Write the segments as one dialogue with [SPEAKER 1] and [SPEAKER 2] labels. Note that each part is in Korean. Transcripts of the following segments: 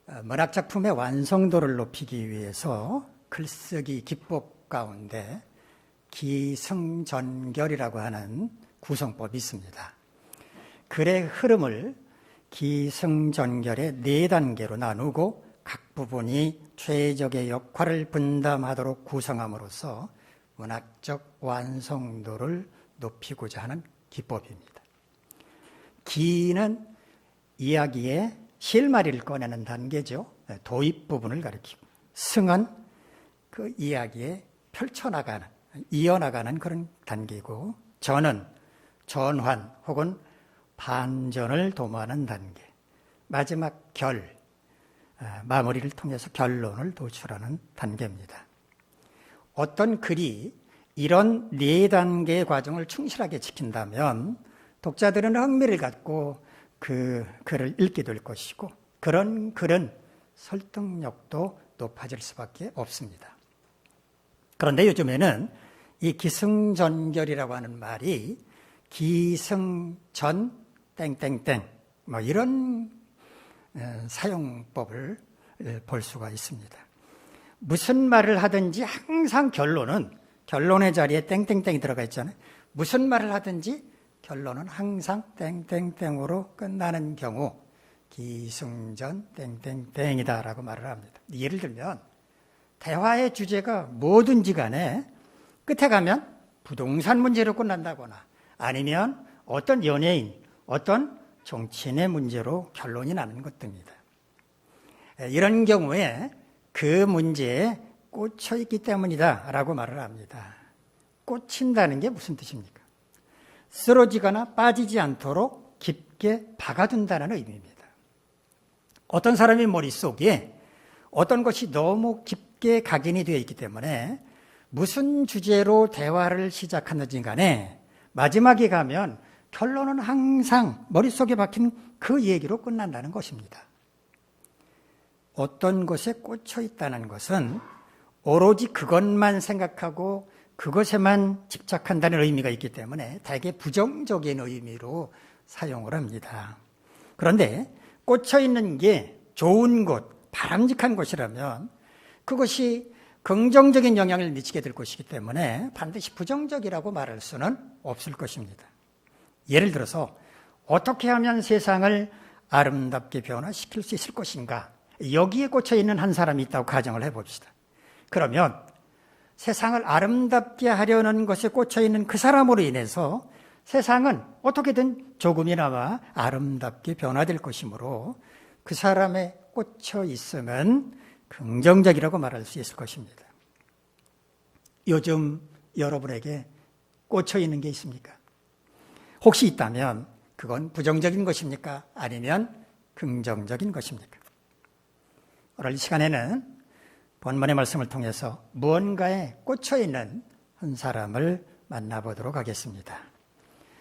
[SPEAKER 1] 문학작품의 완성도를 높이기 위해서 글쓰기 기법 가운데 기승전결이라고 하는 구성법이 있습니다. 글의 흐름을 기승전결의 4단계로 나누고 각 부분이 최적의 역할을 분담하도록 구성함으로써 문학적 완성도를 높이고자 하는 기법입니다. 기는 이야기의 실마리를 꺼내는 단계죠. 도입 부분을 가리키고, 승은 그 이야기에 펼쳐나가는, 이어나가는 그런 단계고, 전은 전환 혹은 반전을 도모하는 단계, 마지막 결, 마무리를 통해서 결론을 도출하는 단계입니다. 어떤 글이 이런 4단계의 과정을 충실하게 지킨다면 독자들은 흥미를 갖고 그 글을 읽게 될 것이고, 그런 글은 설득력도 높아질 수밖에 없습니다. 그런데 요즘에는 이 기승전결이라고 하는 말이 기승전 땡땡땡 뭐 이런 사용법을 볼 수가 있습니다. 무슨 말을 하든지 항상 결론의 자리에 땡땡땡이 들어가 있잖아요. 무슨 말을 하든지 결론은 항상 땡땡땡으로 끝나는 경우 기승전 땡땡땡이다라고 말을 합니다. 예를 들면 대화의 주제가 뭐든지 간에 끝에 가면 부동산 문제로 끝난다거나 아니면 어떤 연예인, 어떤 정치인의 문제로 결론이 나는 것 등입니다. 이런 경우에 그 문제에 꽂혀 있기 때문이다라고 말을 합니다. 꽂힌다는 게 무슨 뜻입니까? 쓰러지거나 빠지지 않도록 깊게 박아둔다는 의미입니다. 어떤 사람의 머릿속에 어떤 것이 너무 깊게 각인이 되어 있기 때문에 무슨 주제로 대화를 시작하는지 간에 마지막에 가면 결론은 항상 머릿속에 박힌 그 얘기로 끝난다는 것입니다. 어떤 것에 꽂혀 있다는 것은 오로지 그것만 생각하고 그것에만 집착한다는 의미가 있기 때문에 대개 부정적인 의미로 사용을 합니다. 그런데 꽂혀 있는 게 좋은 것, 바람직한 것이라면 그것이 긍정적인 영향을 미치게 될 것이기 때문에 반드시 부정적이라고 말할 수는 없을 것입니다. 예를 들어서 어떻게 하면 세상을 아름답게 변화시킬 수 있을 것인가, 여기에 꽂혀 있는 한 사람이 있다고 가정을 해봅시다. 그러면 세상을 아름답게 하려는 것에 꽂혀 있는 그 사람으로 인해서 세상은 어떻게든 조금이나마 아름답게 변화될 것이므로 그 사람에 꽂혀 있으면 긍정적이라고 말할 수 있을 것입니다. 요즘 여러분에게 꽂혀 있는 게 있습니까? 혹시 있다면 그건 부정적인 것입니까? 아니면 긍정적인 것입니까? 오늘 이 시간에는 본문의 말씀을 통해서 무언가에 꽂혀 있는 한 사람을 만나보도록 하겠습니다.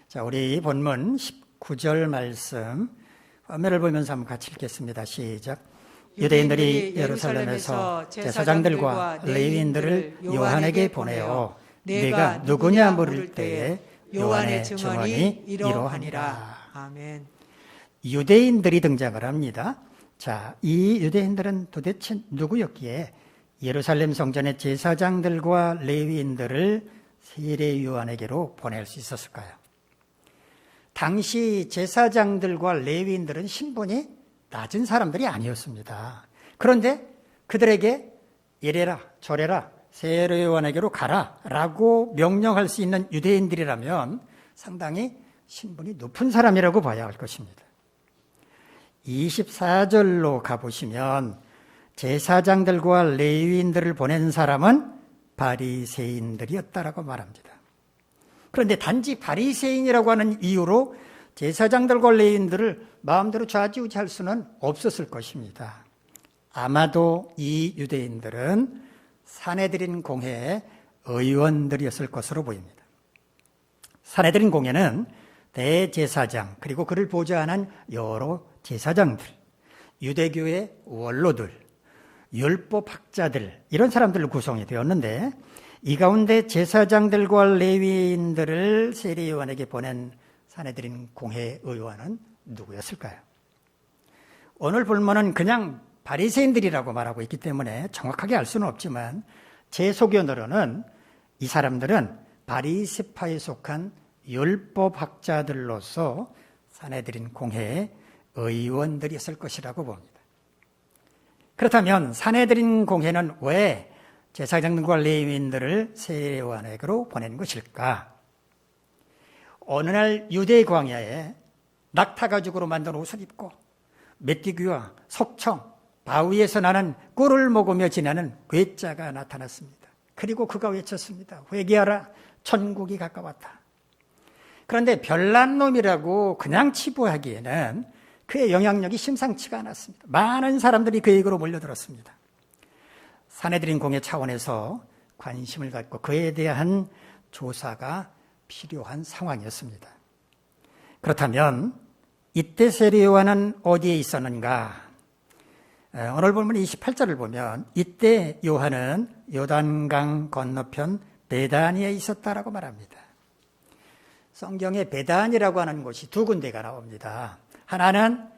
[SPEAKER 1] 자, 우리 본문 19절 말씀 화면을 보면서 한번 같이 읽겠습니다. 시작. 유대인들이 예루살렘에서 제사장들과 레위인들을 요한에게 보내어 네가 누구냐 물을 때에 요한의 증언이 이러하니라.
[SPEAKER 2] 아멘.
[SPEAKER 1] 유대인들이 등장을 합니다. 자, 이 유대인들은 도대체 누구였기에 예루살렘 성전의 제사장들과 레위인들을 세례 요한에게로 보낼 수 있었을까요? 당시 제사장들과 레위인들은 신분이 낮은 사람들이 아니었습니다. 그런데 그들에게 이래라 저래라 세례 요한에게로 가라 라고 명령할 수 있는 유대인들이라면 상당히 신분이 높은 사람이라고 봐야 할 것입니다. 24절로 가보시면 제사장들과 레위인들을 보낸 사람은 바리새인들이었다라고 말합니다. 그런데 단지 바리새인이라고 하는 이유로 제사장들과 레위인들을 마음대로 좌지우지할 수는 없었을 것입니다. 아마도 이 유대인들은 사내들인 공회의 의원들이었을 것으로 보입니다. 사내들인 공회는 대제사장 그리고 그를 보좌하는 여러 제사장들, 유대교의 원로들, 율법학자들 이런 사람들로 구성이 되었는데 이 가운데 제사장들과 레위인들을 세례 요한에게 보낸 사내들인 공회 의원은 누구였을까요? 오늘 본문은 그냥 바리새인들이라고 말하고 있기 때문에 정확하게 알 수는 없지만 제 소견으로는 이 사람들은 바리새파에 속한 율법학자들로서 산헤드린 공회의 의원들이었을 것이라고 봅니다. 그렇다면 산헤드린 공회는 왜 제사장들과 레위인들을 세례요한에게로 보낸 것일까? 어느 날 유대 광야에 낙타 가죽으로 만든 옷을 입고 메뚜기와 석청, 바위에서 나는 꿀을 먹으며 지내는 괴짜가 나타났습니다. 그리고 그가 외쳤습니다. 회개하라, 천국이 가까웠다. 그런데 별난 놈이라고 그냥 치부하기에는 그의 영향력이 심상치가 않았습니다. 많은 사람들이 그에게로 몰려들었습니다. 산헤드린 공회 차원에서 관심을 갖고 그에 대한 조사가 필요한 상황이었습니다. 그렇다면 이때 세례요한은 어디에 있었는가? 오늘 본문 28절을 보면 이때 요한은 요단강 건너편 베다니에 있었다라고 말합니다. 성경에 베단이라고 하는 곳이 두 군데가 나옵니다. 하나는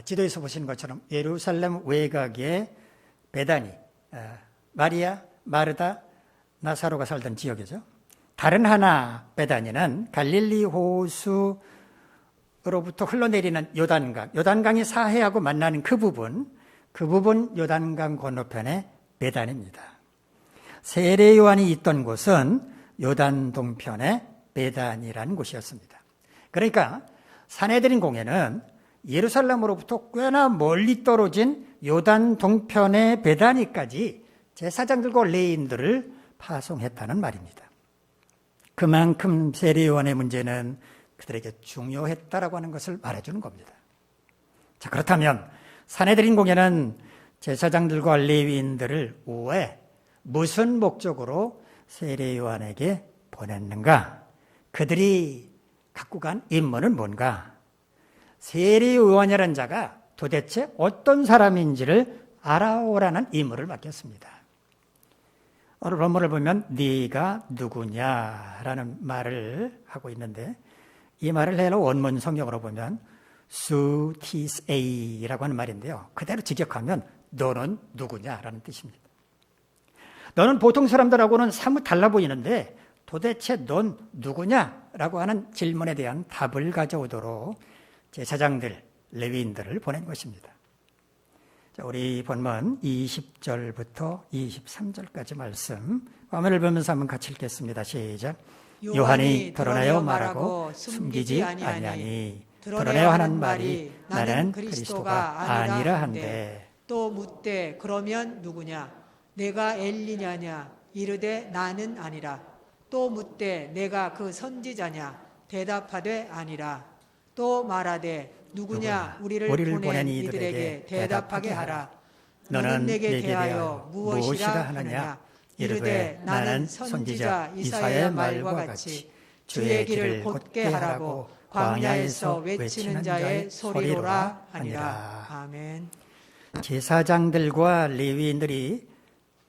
[SPEAKER 1] 지도에서 보시는 것처럼 예루살렘 외곽의 베다니, 마리아, 마르다, 나사로가 살던 지역이죠. 다른 하나 베다니는 갈릴리 호수로부터 흘러내리는 요단강, 요단강이 사해하고 만나는 그 부분 요단강 건너편의 베단입니다. 세례 요한이 있던 곳은 요단 동편의 베단이라는 곳이었습니다. 그러니까 산헤드린 공회는 예루살렘으로부터 꽤나 멀리 떨어진 요단 동편의 베다니까지 제사장들과 레위인들을 파송했다는 말입니다. 그만큼 세례 요한의 문제는 그들에게 중요했다라고 하는 것을 말해주는 겁니다. 자, 그렇다면 산헤드린 공회는 제사장들과 레위인들을 왜 무슨 목적으로 세례 요한에게 보냈는가? 그들이 갖고 간 임무는 뭔가? 세례 요한이라는 자가 도대체 어떤 사람인지를 알아오라는 임무를 맡겼습니다. 오늘 본문을 보면 네가 누구냐라는 말을 하고 있는데 이 말을 헬라 원문 성경으로 보면 수 티스 에이라고 하는 말인데요. 그대로 직역하면 너는 누구냐라는 뜻입니다. 너는 보통 사람들하고는 사뭇 달라 보이는데 도대체 넌 누구냐라고 하는 질문에 대한 답을 가져오도록 제사장들, 레위인들을 보낸 것입니다. 자, 우리 본문 20절부터 23절까지 말씀 화면을 보면서 한번 같이 읽겠습니다. 시작. 요한이 드러내어 말하고 숨기지 아니하니 드러내어 하는 말이 나는 그리스도가 아니라 한데
[SPEAKER 2] 또 묻되 그러면 누구냐 내가 엘리냐냐 이르되 나는 아니라 또 묻되 내가 그 선지자냐 대답하되 아니라 또 말하되 누구냐 우리를 보낸 이들에게 대답하게 하라. 너는 내게 대하여 무엇이라 하느냐 이르되 나는 선지자 이사야의 말과 같이 주의 길을 곧게 하라고 광야에서 외치는 자의 소리로라 하니라. 아멘.
[SPEAKER 1] 제사장들과 레위인들이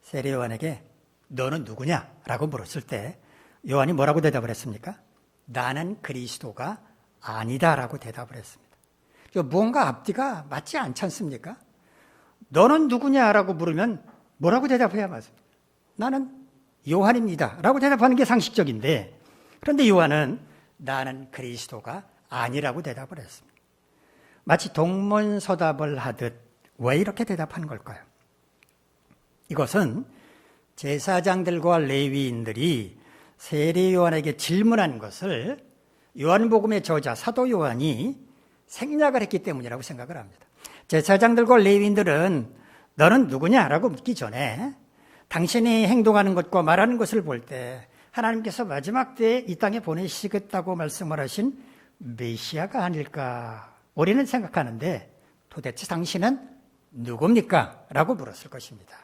[SPEAKER 1] 세례 요한에게 너는 누구냐라고 물었을 때 요한이 뭐라고 대답을 했습니까? 나는 그리스도가 아니다라고 대답을 했습니다. 뭔가 앞뒤가 맞지 않지 않습니까? 너는 누구냐라고 물으면 뭐라고 대답해야 맞습니까? 나는 요한입니다 라고 대답하는 게 상식적인데 그런데 요한은 나는 그리스도가 아니라고 대답을 했습니다. 마치 동문서답을 하듯 왜 이렇게 대답하는 걸까요? 이것은 제사장들과 레위인들이 세례 요한에게 질문한 것을 요한복음의 저자 사도 요한이 생략을 했기 때문이라고 생각을 합니다. 제사장들과 레위인들은 너는 누구냐라고 묻기 전에 당신이 행동하는 것과 말하는 것을 볼 때 하나님께서 마지막 때에 이 땅에 보내시겠다고 말씀을 하신 메시아가 아닐까 우리는 생각하는데 도대체 당신은 누굽니까? 라고 물었을 것입니다.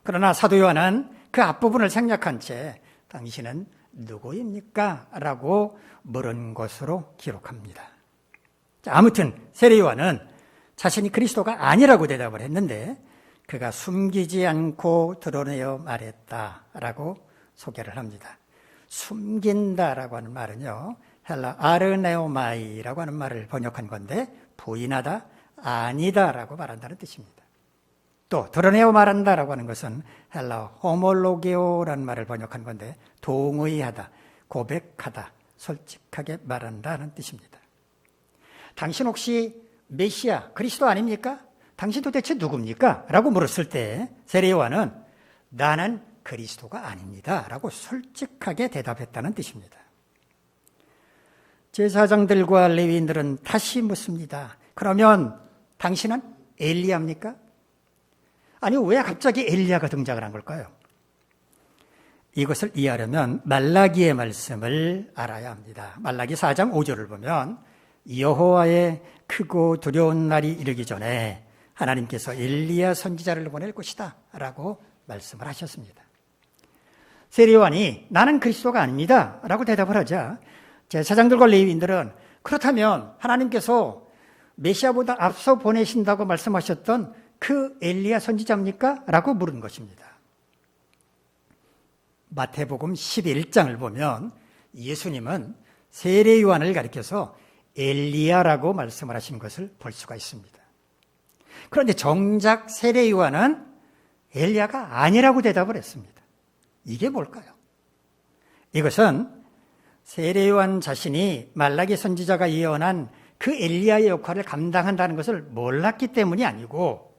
[SPEAKER 1] 그러나 사도 요한은 그 앞부분을 생략한 채 당신은 누구입니까? 라고 물은 것으로 기록합니다. 자, 아무튼 세례 요한은 자신이 그리스도가 아니라고 대답을 했는데 그가 숨기지 않고 드러내어 말했다라고 소개를 합니다. 숨긴다라고 하는 말은요, 헬라 아르네오마이라고 하는 말을 번역한 건데 부인하다, 아니다라고 말한다는 뜻입니다. 또 드러내어 말한다라고 하는 것은 헬라어 호몰로게오라는 말을 번역한 건데 동의하다, 고백하다, 솔직하게 말한다는 뜻입니다. 당신 혹시 메시아, 그리스도 아닙니까? 당신 도대체 누굽니까? 라고 물었을 때 세례 요한은 나는 그리스도가 아닙니다 라고 솔직하게 대답했다는 뜻입니다. 제사장들과 레위인들은 다시 묻습니다. 그러면 당신은 엘리야입니까? 아니, 왜 갑자기 엘리야가 등장을 한 걸까요? 이것을 이해하려면 말라기의 말씀을 알아야 합니다. 말라기 4장 5절을 보면 여호와의 크고 두려운 날이 이르기 전에 하나님께서 엘리야 선지자를 보낼 것이다 라고 말씀을 하셨습니다. 세례 요한이 나는 그리스도가 아닙니다 라고 대답을 하자 제사장들과 레위인들은 그렇다면 하나님께서 메시아보다 앞서 보내신다고 말씀하셨던 그 엘리야 선지자입니까? 라고 물은 것입니다. 마태복음 11장을 보면 예수님은 세례 요한을 가리켜서 엘리야라고 말씀을 하신 것을 볼 수가 있습니다. 그런데 정작 세례 요한은 엘리야가 아니라고 대답을 했습니다. 이게 뭘까요? 이것은 세례 요한 자신이 말라기 선지자가 예언한 그 엘리야의 역할을 감당한다는 것을 몰랐기 때문이 아니고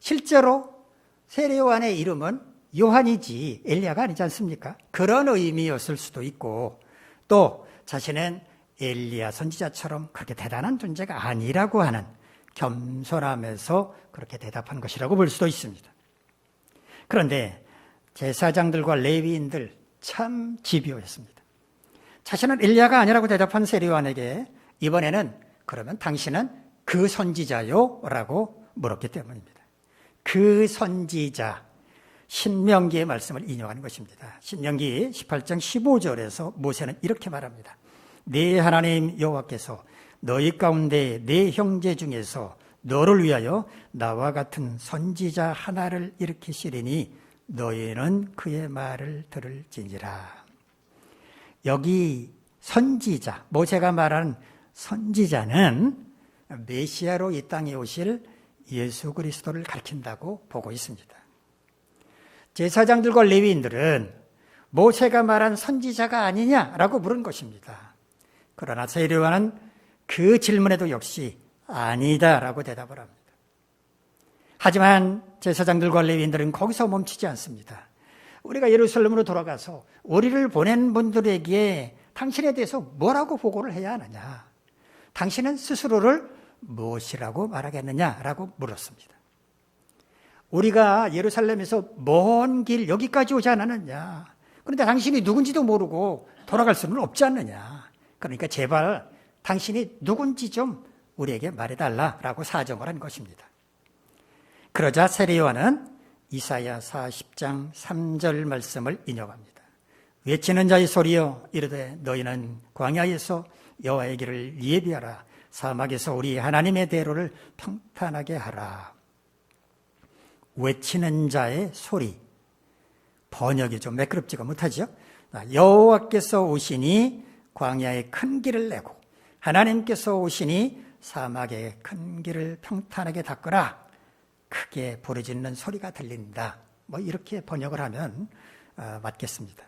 [SPEAKER 1] 실제로 세례 요한의 이름은 요한이지 엘리야가 아니지 않습니까? 그런 의미였을 수도 있고 또 자신은 엘리야 선지자처럼 그렇게 대단한 존재가 아니라고 하는 겸손함에서 그렇게 대답한 것이라고 볼 수도 있습니다. 그런데 제사장들과 레위인들 참 집요했습니다. 자신은 엘리야가 아니라고 대답한 세례 요한에게 이번에는 그러면 당신은 그 선지자요? 라고 물었기 때문입니다. 그 선지자, 신명기의 말씀을 인용하는 것입니다. 신명기 18장 15절에서 모세는 이렇게 말합니다. 네 하나님 여호와께서 너희 가운데 네 형제 중에서 너를 위하여 나와 같은 선지자 하나를 일으키시리니 너희는 그의 말을 들을지니라. 여기 선지자, 모세가 말하는 선지자는 메시아로 이 땅에 오실 예수 그리스도를 가리킨다고 보고 있습니다. 제사장들과 레위인들은 모세가 말한 선지자가 아니냐라고 물은 것입니다. 그러나 세례 요한은 그 질문에도 역시 아니다라고 대답을 합니다. 하지만 제사장들과 레위인들은 거기서 멈추지 않습니다. 우리가 예루살렘으로 돌아가서 우리를 보낸 분들에게 당신에 대해서 뭐라고 보고를 해야 하느냐? 당신은 스스로를 무엇이라고 말하겠느냐라고 물었습니다. 우리가 예루살렘에서 먼 길 여기까지 오지 않았느냐? 그런데 당신이 누군지도 모르고 돌아갈 수는 없지 않느냐? 그러니까 제발 당신이 누군지 좀 우리에게 말해달라라고 사정을 한 것입니다. 그러자 세례 요한은 이사야 40장 3절 말씀을 인용합니다. 외치는 자의 소리여 이르되 너희는 광야에서 여호와의 길을 예비하라. 사막에서 우리 하나님의 대로를 평탄하게 하라. 외치는 자의 소리. 번역이 좀 매끄럽지가 못하죠. 여호와께서 오시니 광야에 큰 길을 내고 하나님께서 오시니 사막에 큰 길을 평탄하게 닦으라. 크게 부르짖는 소리가 들린다. 뭐 이렇게 번역을 하면 맞겠습니다.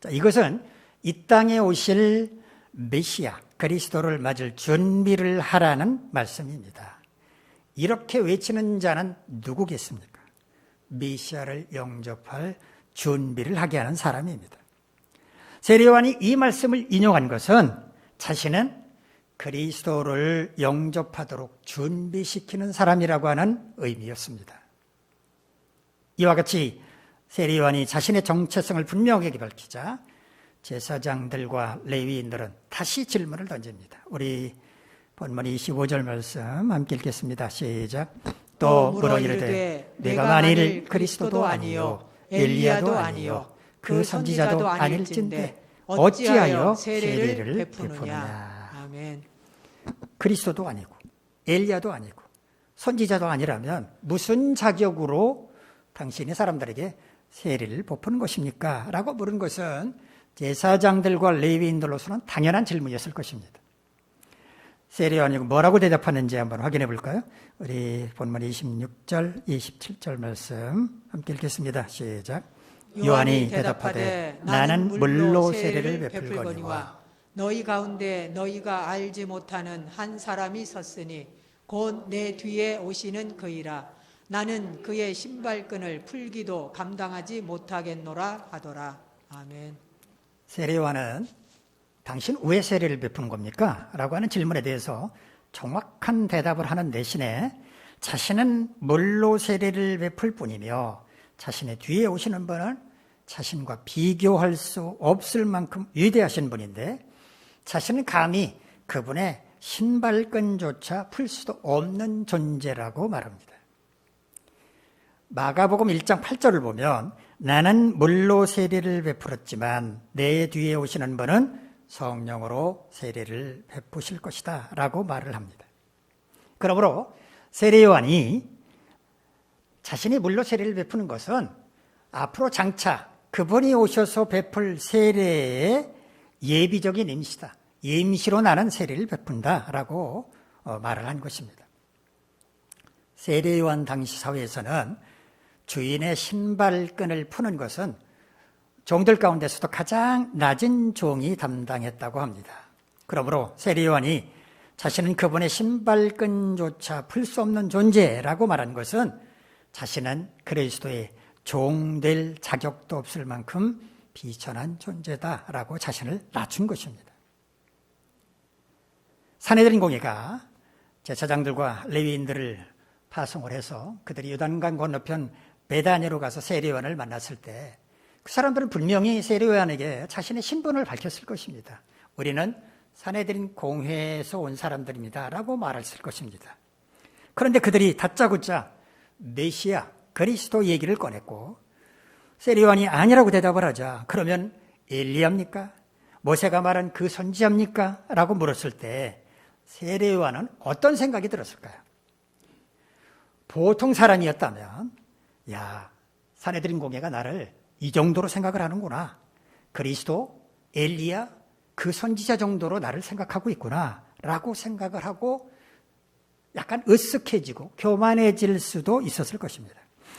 [SPEAKER 1] 자, 이것은 이 땅에 오실 메시아 그리스도를 맞을 준비를 하라는 말씀입니다. 이렇게 외치는 자는 누구겠습니까? 메시아를 영접할 준비를 하게 하는 사람입니다. 세례 요한이 이 말씀을 인용한 것은 자신은 그리스도를 영접하도록 준비시키는 사람이라고 하는 의미였습니다. 이와 같이 세례 요한이 자신의 정체성을 분명하게 밝히자 제사장들과 레위인들은 다시 질문을 던집니다. 우리 본문 25절 말씀 함께 읽겠습니다. 시작. 또 물어 이르되 내가 만일 그리스도도 아니요 엘리야도 아니요 그 선지자도 아닐진데 어찌하여 세례를 베푸느냐.
[SPEAKER 2] 아멘.
[SPEAKER 1] 그리스도도 아니고 엘리야도 아니고 선지자도 아니라면 무슨 자격으로 당신이 사람들에게 세례를 베푸는 것입니까? 라고 물은 것은 제사장들과 레위인들로서는 당연한 질문이었을 것입니다. 세례요한이 뭐라고 대답하는지 한번 확인해 볼까요? 우리 본문 26절, 27절 말씀 함께 읽겠습니다. 시작. 요한이 대답하되 나는 물로 세례를 베풀거니와
[SPEAKER 2] 너희 가운데 너희가 알지 못하는 한 사람이 섰으니 곧 내 뒤에 오시는 그이라. 나는 그의 신발끈을 풀기도 감당하지 못하겠노라 하더라. 아멘.
[SPEAKER 1] 세례요한은 당신 왜 세례를 베푸는 겁니까? 라고 하는 질문에 대해서 정확한 대답을 하는 대신에 자신은 물로 세례를 베풀 뿐이며 자신의 뒤에 오시는 분은 자신과 비교할 수 없을 만큼 위대하신 분인데 자신은 감히 그분의 신발끈조차 풀 수도 없는 존재라고 말합니다. 마가복음 1장 8절을 보면 나는 물로 세례를 베풀었지만 내 뒤에 오시는 분은 성령으로 세례를 베푸실 것이다 라고 말을 합니다. 그러므로 세례요한이 자신이 물로 세례를 베푸는 것은 앞으로 장차 그분이 오셔서 베풀 세례의 예비적인 임시다. 임시로 나는 세례를 베푼다 라고 말을 한 것입니다. 세례요한 당시 사회에서는 주인의 신발끈을 푸는 것은 종들 가운데서도 가장 낮은 종이 담당했다고 합니다. 그러므로 세례요한이 자신은 그분의 신발끈조차 풀 수 없는 존재라고 말한 것은 자신은 그리스도의 종될 자격도 없을 만큼 비천한 존재다라고 자신을 낮춘 것입니다. 산헤드린 공회가 제사장들과 레위인들을 파송을 해서 그들이 요단강 건너편 베다니로 가서 세례요한을 만났을 때 그 사람들은 분명히 세례요한에게 자신의 신분을 밝혔을 것입니다. 우리는 산헤드린 공회에서 온 사람들입니다 라고 말했을 것입니다. 그런데 그들이 다짜고짜 메시아 그리스도 얘기를 꺼냈고 세례요한이 아니라고 대답을 하자 그러면 엘리야입니까? 모세가 말한 그 선지자입니까? 라고 물었을 때 세례요한은 어떤 생각이 들었을까요? 보통 사람이었다면 야, 산헤드린 공회가 나를 이 정도로 생각을 하는구나. 그리스도, 엘리야, 그 선지자 정도로 나를 생각하고 있구나 라고 생각을 하고 약간 으쓱해지고 교만해질 수도 있었을 것입니다.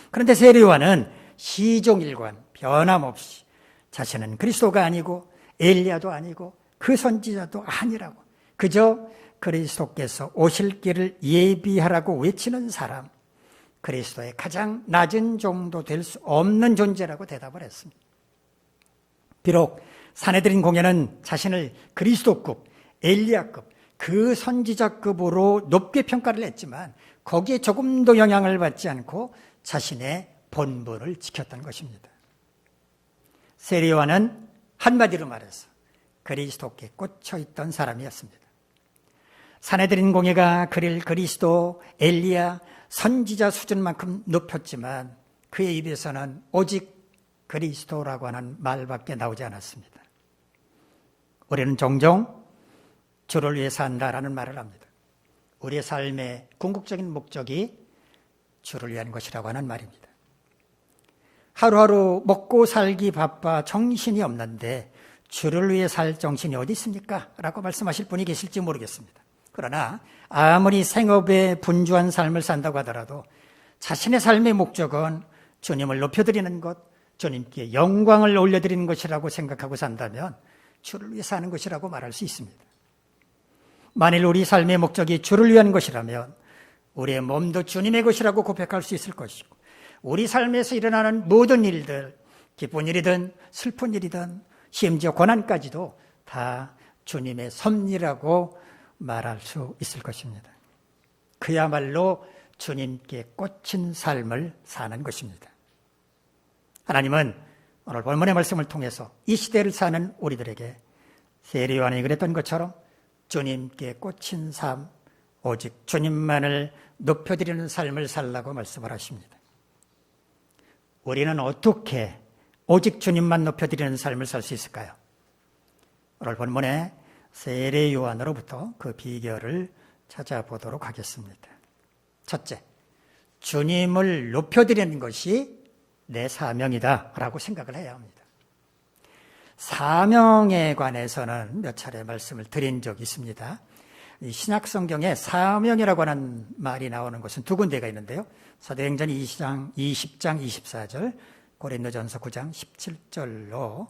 [SPEAKER 1] 그런데 세례요한은 시종일관 변함없이 자신은 그리스도가 아니고 엘리야도 아니고 그 선지자도 아니라고 그저 그리스도께서 오실 길을 예비하라고 외치는 사람, 그리스도의 가장 낮은 정도 될 수 없는 존재라고 대답을 했습니다. 비록 산헤드린 공회는 자신을 그리스도급, 엘리야급, 그 선지자급으로 높게 평가를 했지만 거기에 조금도 영향을 받지 않고 자신의 본분을 지켰던 것입니다. 세례요한은 한마디로 말해서 그리스도께 꽂혀있던 사람이었습니다. 산헤드린 공회가 그를 그리스도, 엘리야, 선지자 수준만큼 높였지만 그의 입에서는 오직 그리스도라고 하는 말밖에 나오지 않았습니다. 우리는 종종 주를 위해 산다라는 말을 합니다. 우리의 삶의 궁극적인 목적이 주를 위한 것이라고 하는 말입니다. 하루하루 먹고 살기 바빠 정신이 없는데 주를 위해 살 정신이 어디 있습니까? 라고 말씀하실 분이 계실지 모르겠습니다. 그러나 아무리 생업에 분주한 삶을 산다고 하더라도 자신의 삶의 목적은 주님을 높여드리는 것, 주님께 영광을 올려드리는 것이라고 생각하고 산다면 주를 위해 사는 것이라고 말할 수 있습니다. 만일 우리 삶의 목적이 주를 위한 것이라면 우리의 몸도 주님의 것이라고 고백할 수 있을 것이고 우리 삶에서 일어나는 모든 일들, 기쁜 일이든 슬픈 일이든 심지어 고난까지도 다 주님의 섭리라고 말할 수 있을 것입니다. 그야말로 주님께 꽂힌 삶을 사는 것입니다. 하나님은 오늘 본문의 말씀을 통해서 이 시대를 사는 우리들에게 세례요한이 그랬던 것처럼 주님께 꽂힌 삶, 오직 주님만을 높여드리는 삶을 살라고 말씀을 하십니다. 우리는 어떻게 오직 주님만 높여드리는 삶을 살 수 있을까요? 오늘 본문에 세례요한으로부터 그 비결을 찾아보도록 하겠습니다. 첫째, 주님을 높여드리는 것이 내 사명이다 라고 생각을 해야 합니다. 사명에 관해서는 몇 차례 말씀을 드린 적이 있습니다. 이 신약 성경에 사명이라고 하는 말이 나오는 것은 두 군데가 있는데요. 사도행전 20장 24절, 고린도전서 9장 17절로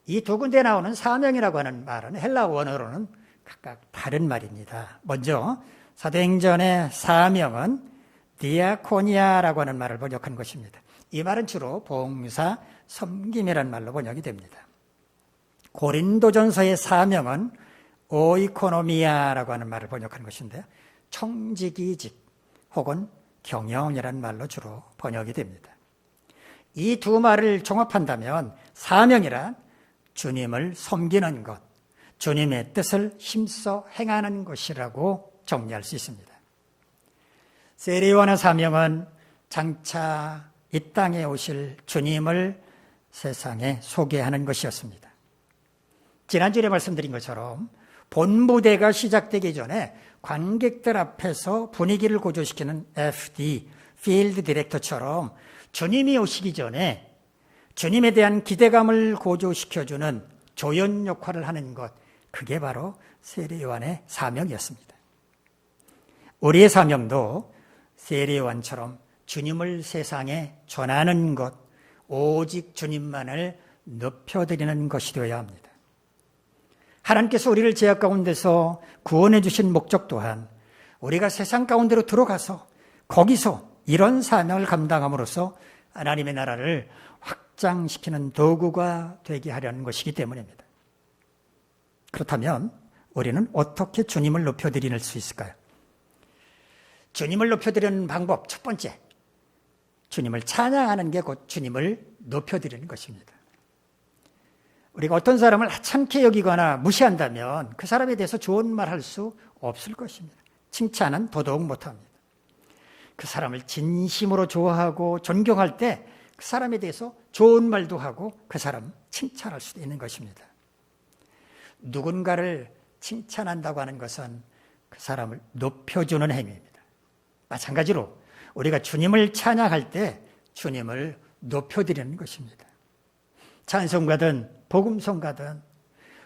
[SPEAKER 1] 이 두 군데에 나오는 사명이라고 하는 말은 헬라 원어로는 각각 다른 말입니다. 먼저 사도행전의 사명은 디아코니아라고 하는 말을 번역한 것입니다. 이 말은 주로 봉사, 섬김이라는 말로 번역이 됩니다. 고린도전서의 사명은 오이코노미아라고 하는 말을 번역한 것인데요. 청지기직 혹은 경영이라는 말로 주로 번역이 됩니다. 이 두 말을 종합한다면 사명이란 주님을 섬기는 것, 주님의 뜻을 힘써 행하는 것이라고 정리할 수 있습니다. 세례요한의 사명은 장차 이 땅에 오실 주님을 세상에 소개하는 것이었습니다. 지난주에 말씀드린 것처럼 본무대가 시작되기 전에 관객들 앞에서 분위기를 고조시키는 FD, 필드 디렉터처럼 주님이 오시기 전에 주님에 대한 기대감을 고조시켜주는 조연 역할을 하는 것, 그게 바로 세례요한의 사명이었습니다. 우리의 사명도 세례요한처럼 주님을 세상에 전하는 것, 오직 주님만을 높여드리는 것이 되어야 합니다. 하나님께서 우리를 죄악 가운데서 구원해 주신 목적 또한 우리가 세상 가운데로 들어가서 거기서 이런 사명을 감당함으로써 하나님의 나라를 확장시키는 도구가 되게 하려는 것이기 때문입니다. 그렇다면 우리는 어떻게 주님을 높여드릴 수 있을까요? 주님을 높여드리는 방법 첫 번째, 주님을 찬양하는 게 곧 주님을 높여드리는 것입니다. 우리가 어떤 사람을 하찮게 여기거나 무시한다면 그 사람에 대해서 좋은 말 할 수 없을 것입니다. 칭찬은 더더욱 못합니다. 그 사람을 진심으로 좋아하고 존경할 때 그 사람에 대해서 좋은 말도 하고 그 사람 칭찬할 수도 있는 것입니다. 누군가를 칭찬한다고 하는 것은 그 사람을 높여주는 행위입니다. 마찬가지로 우리가 주님을 찬양할 때 주님을 높여드리는 것입니다. 찬송가든 복음성가든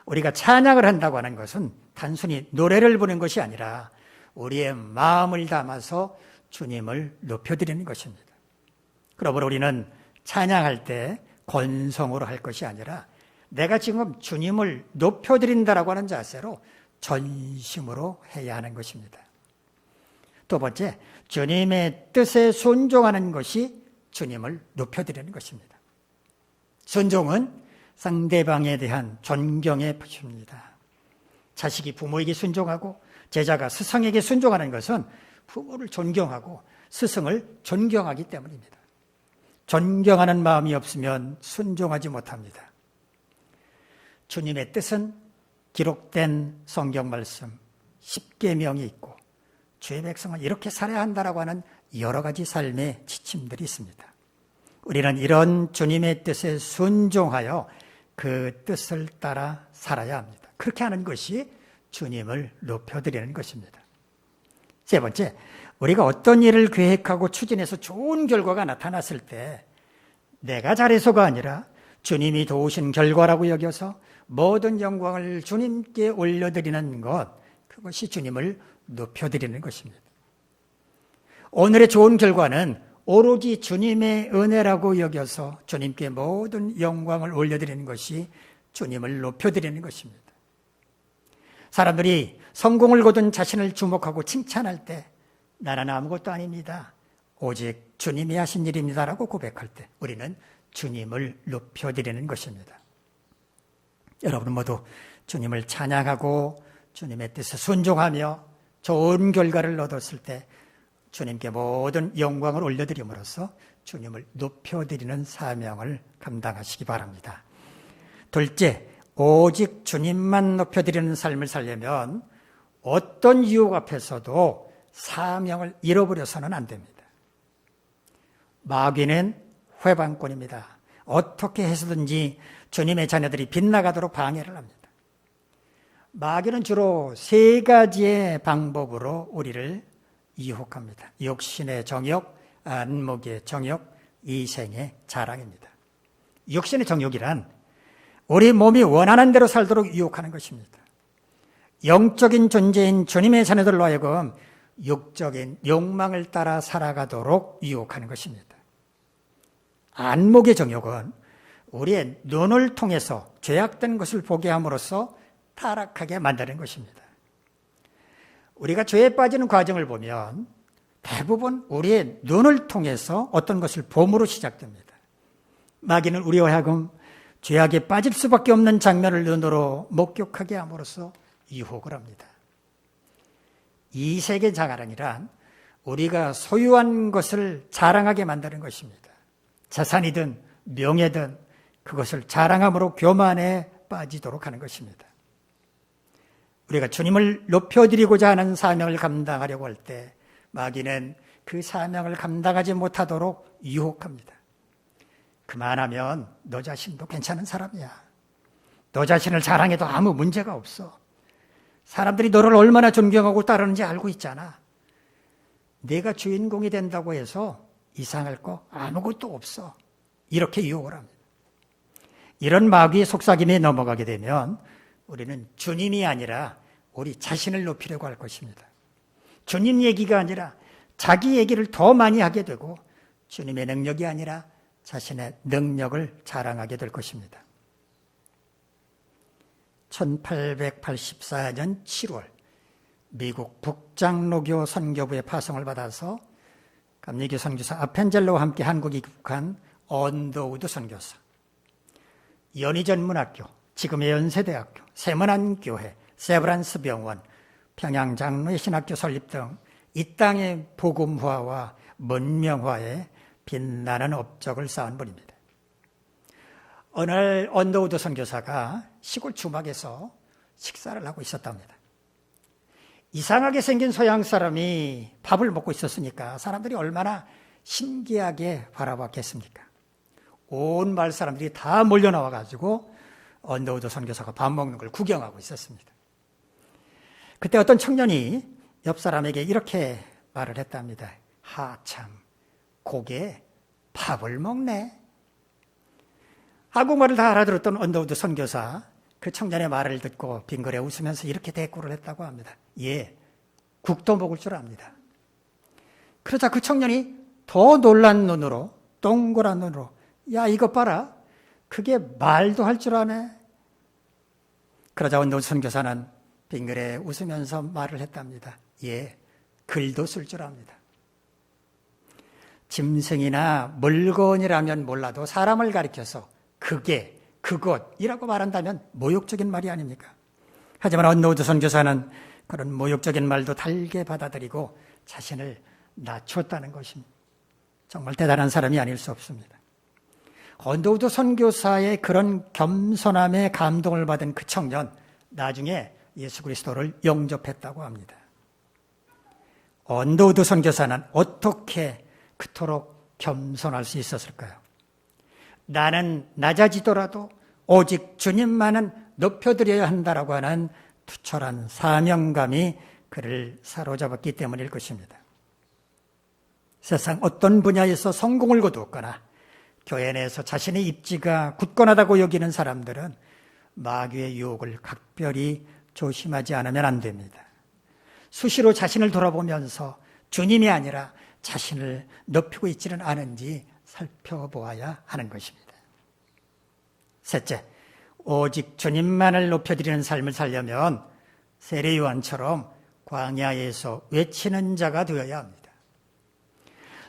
[SPEAKER 1] 우리가 찬양을 한다고 하는 것은 단순히 노래를 부르는 것이 아니라 우리의 마음을 담아서 주님을 높여드리는 것입니다. 그러므로 우리는 찬양할 때 건성으로 할 것이 아니라 내가 지금 주님을 높여드린다라고 하는 자세로 전심으로 해야 하는 것입니다. 두 번째, 주님의 뜻에 순종하는 것이 주님을 높여드리는 것입니다. 순종은 상대방에 대한 존경의 표시입니다. 자식이 부모에게 순종하고 제자가 스승에게 순종하는 것은 부모를 존경하고 스승을 존경하기 때문입니다. 존경하는 마음이 없으면 순종하지 못합니다. 주님의 뜻은 기록된 성경 말씀 10계명이 있고 주의 백성은 이렇게 살아야 한다라고 하는 여러 가지 삶의 지침들이 있습니다. 우리는 이런 주님의 뜻에 순종하여 그 뜻을 따라 살아야 합니다. 그렇게 하는 것이 주님을 높여드리는 것입니다. 세 번째, 우리가 어떤 일을 계획하고 추진해서 좋은 결과가 나타났을 때 내가 잘해서가 아니라 주님이 도우신 결과라고 여겨서 모든 영광을 주님께 올려드리는 것, 그것이 주님을 높여드리는 것입니다. 오늘의 좋은 결과는 오로지 주님의 은혜라고 여겨서 주님께 모든 영광을 올려드리는 것이 주님을 높여드리는 것입니다. 사람들이 성공을 거둔 자신을 주목하고 칭찬할 때 나는 아무것도 아닙니다. 오직 주님이 하신 일입니다라고 고백할 때 우리는 주님을 높여드리는 것입니다. 여러분 모두 주님을 찬양하고 주님의 뜻에 순종하며 좋은 결과를 얻었을 때 주님께 모든 영광을 올려드림으로써 주님을 높여드리는 사명을 감당하시기 바랍니다. 둘째, 오직 주님만 높여드리는 삶을 살려면 어떤 유혹 앞에서도 사명을 잃어버려서는 안 됩니다. 마귀는 회방꾼입니다. 어떻게 해서든지 주님의 자녀들이 빗나가도록 방해를 합니다. 마귀는 주로 세 가지의 방법으로 우리를 유혹합니다. 육신의 정욕, 안목의 정욕, 이생의 자랑입니다. 육신의 정욕이란 우리 몸이 원하는 대로 살도록 유혹하는 것입니다. 영적인 존재인 주님의 자녀들로 하여금 육적인 욕망을 따라 살아가도록 유혹하는 것입니다. 안목의 정욕은 우리의 눈을 통해서 죄악된 것을 보게 함으로써 타락하게 만드는 것입니다. 우리가 죄에 빠지는 과정을 보면 대부분 우리의 눈을 통해서 어떤 것을 봄으로 시작됩니다. 마귀는 우리와 하여금 죄악에 빠질 수밖에 없는 장면을 눈으로 목격하게 함으로써 유혹을 합니다. 이 세계 자랑이란 우리가 소유한 것을 자랑하게 만드는 것입니다. 재산이든 명예든 그것을 자랑함으로 교만에 빠지도록 하는 것입니다. 우리가 주님을 높여드리고자 하는 사명을 감당하려고 할 때 마귀는 그 사명을 감당하지 못하도록 유혹합니다. 그만하면 너 자신도 괜찮은 사람이야. 너 자신을 자랑해도 아무 문제가 없어. 사람들이 너를 얼마나 존경하고 따르는지 알고 있잖아. 내가 주인공이 된다고 해서 이상할 거 아무것도 없어. 이렇게 유혹을 합니다. 이런 마귀의 속삭임에 넘어가게 되면 우리는 주님이 아니라 우리 자신을 높이려고 할 것입니다. 주님 얘기가 아니라 자기 얘기를 더 많이 하게 되고 주님의 능력이 아니라 자신의 능력을 자랑하게 될 것입니다. 1884년 7월 미국 북장로교 선교부의 파송을 받아서 감리교 선교사 아펜젤로와 함께 한국에 입국한 언더우드 선교사, 연희전문학교, 지금의 연세대학교, 세문안교회, 세브란스 병원, 평양장로의 신학교 설립 등 이 땅의 복음화와 문명화에 빛나는 업적을 쌓은 분입니다. 어느 날 언더우드 선교사가 시골 주막에서 식사를 하고 있었답니다. 이상하게 생긴 서양 사람이 밥을 먹고 있었으니까 사람들이 얼마나 신기하게 바라봤겠습니까? 온 마을 사람들이 다 몰려 나와가지고 언더우드 선교사가 밥 먹는 걸 구경하고 있었습니다. 그때 어떤 청년이 옆 사람에게 이렇게 말을 했답니다. 하참, 고개 밥을 먹네. 한국말을 다 알아들었던 언더우드 선교사, 그 청년의 말을 듣고 빙그레 웃으면서 이렇게 대꾸를 했다고 합니다. 예, 국도 먹을 줄 압니다. 그러자 그 청년이 더 놀란 눈으로, 동그란 눈으로, 야, 이거 봐라. 그게 말도 할 줄 아네. 그러자 언더우드 선교사는 빙그레 웃으면서 말을 했답니다. 예, 글도 쓸 줄 압니다. 짐승이나 물건이라면 몰라도 사람을 가리켜서 그게, 그것이라고 말한다면 모욕적인 말이 아닙니까? 하지만 언더우드 선교사는 그런 모욕적인 말도 달게 받아들이고 자신을 낮췄다는 것입니다. 정말 대단한 사람이 아닐 수 없습니다. 언더우드 선교사의 그런 겸손함에 감동을 받은 그 청년, 나중에 예수 그리스도를 영접했다고 합니다. 언더우드 선교사는 어떻게 그토록 겸손할 수 있었을까요? 나는 낮아지더라도 오직 주님만은 높여드려야 한다라고 하는 투철한 사명감이 그를 사로잡았기 때문일 것입니다. 세상 어떤 분야에서 성공을 거두었거나 교회 내에서 자신의 입지가 굳건하다고 여기는 사람들은 마귀의 유혹을 각별히 조심하지 않으면 안 됩니다. 수시로 자신을 돌아보면서 주님이 아니라 자신을 높이고 있지는 않은지 살펴보아야 하는 것입니다. 셋째, 오직 주님만을 높여드리는 삶을 살려면 세례 요한처럼 광야에서 외치는 자가 되어야 합니다.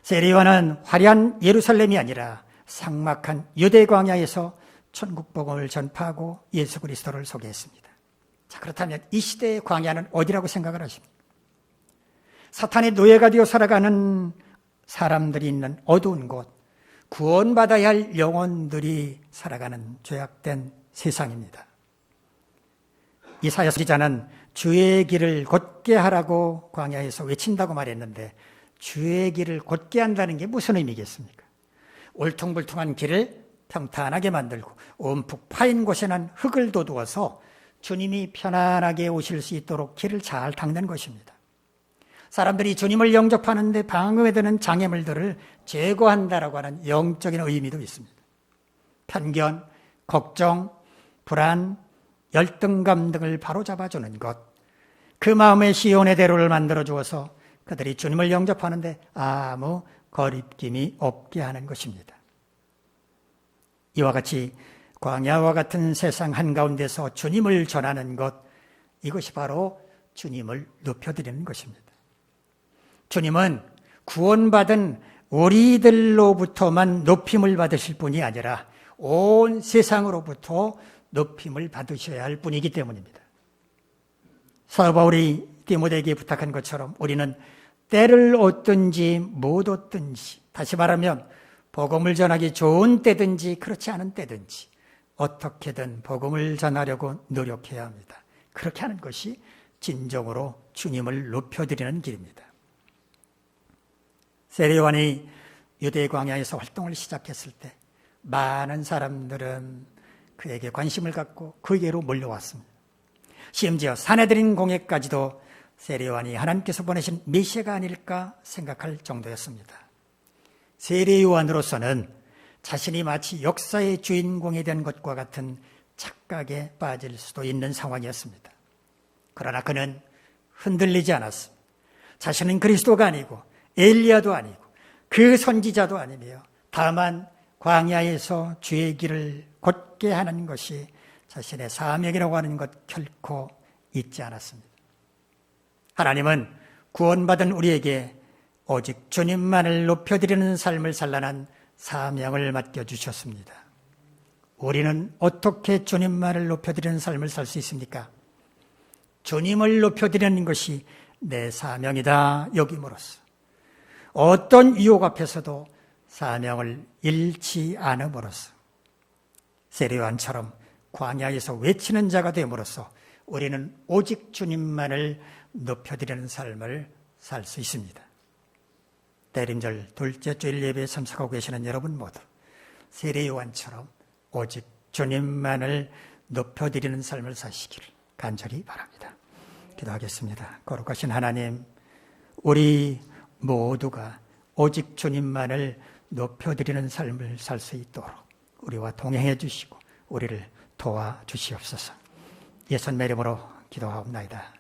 [SPEAKER 1] 세례 요한은 화려한 예루살렘이 아니라 삭막한 유대 광야에서 천국 복음을 전파하고 예수 그리스도를 소개했습니다. 자, 그렇다면 이 시대의 광야는 어디라고 생각을 하십니까? 사탄의 노예가 되어 살아가는 사람들이 있는 어두운 곳, 구원받아야 할 영혼들이 살아가는 죄악된 세상입니다. 이사야 선지자는 주의 길을 곧게 하라고 광야에서 외친다고 말했는데 주의 길을 곧게 한다는 게 무슨 의미겠습니까? 울퉁불퉁한 길을 평탄하게 만들고 움푹 파인 곳에는 흙을 돋우어서 주님이 편안하게 오실 수 있도록 길을 잘 닦는 것입니다. 사람들이 주님을 영접하는데 방해되는 장애물들을 제거한다라고 하는 영적인 의미도 있습니다. 편견, 걱정, 불안, 열등감 등을 바로잡아주는 것, 그 마음의 시온의 대로를 만들어 주어서 그들이 주님을 영접하는데 아무 거리낌이 없게 하는 것입니다. 이와 같이 광야와 같은 세상 한가운데서 주님을 전하는 것, 이것이 바로 주님을 높여드리는 것입니다. 주님은 구원받은 우리들로부터만 높임을 받으실 분이 아니라 온 세상으로부터 높임을 받으셔야 할 분이기 때문입니다. 사도 바울이 디모데에게 부탁한 것처럼 우리는 때를 얻든지 못 얻든지, 다시 말하면 복음을 전하기 좋은 때든지 그렇지 않은 때든지 어떻게든 복음을 전하려고 노력해야 합니다. 그렇게 하는 것이 진정으로 주님을 높여드리는 길입니다. 세례요한이 유대 광야에서 활동을 시작했을 때 많은 사람들은 그에게 관심을 갖고 그에게로 몰려왔습니다. 심지어 사내들인 공회까지도 세례요한이 하나님께서 보내신 메시아가 아닐까 생각할 정도였습니다. 세례요한으로서는 자신이 마치 역사의 주인공이 된 것과 같은 착각에 빠질 수도 있는 상황이었습니다. 그러나 그는 흔들리지 않았습니다. 자신은 그리스도가 아니고 엘리야도 아니고 그 선지자도 아니며 다만 광야에서 주의 길을 곧게 하는 것이 자신의 사명이라고 하는 것 결코 잊지 않았습니다. 하나님은 구원받은 우리에게 오직 주님만을 높여드리는 삶을 살라는 사명을 맡겨주셨습니다. 우리는 어떻게 주님만을 높여드리는 삶을 살 수 있습니까? 주님을 높여드리는 것이 내 사명이다 여김으로써 어떤 유혹 앞에서도 사명을 잃지 않음으로써 세례요한처럼 광야에서 외치는 자가 됨으로써 우리는 오직 주님만을 높여드리는 삶을 살 수 있습니다. 대림절 둘째 주일 예배에 참석하고 계시는 여러분 모두 세례요한처럼 오직 주님만을 높여드리는 삶을 사시기를 간절히 바랍니다. 기도하겠습니다. 거룩하신 하나님, 우리 모두가 오직 주님만을 높여드리는 삶을 살 수 있도록 우리와 동행해 주시고 우리를 도와주시옵소서. 예수님의 이름으로 기도하옵나이다.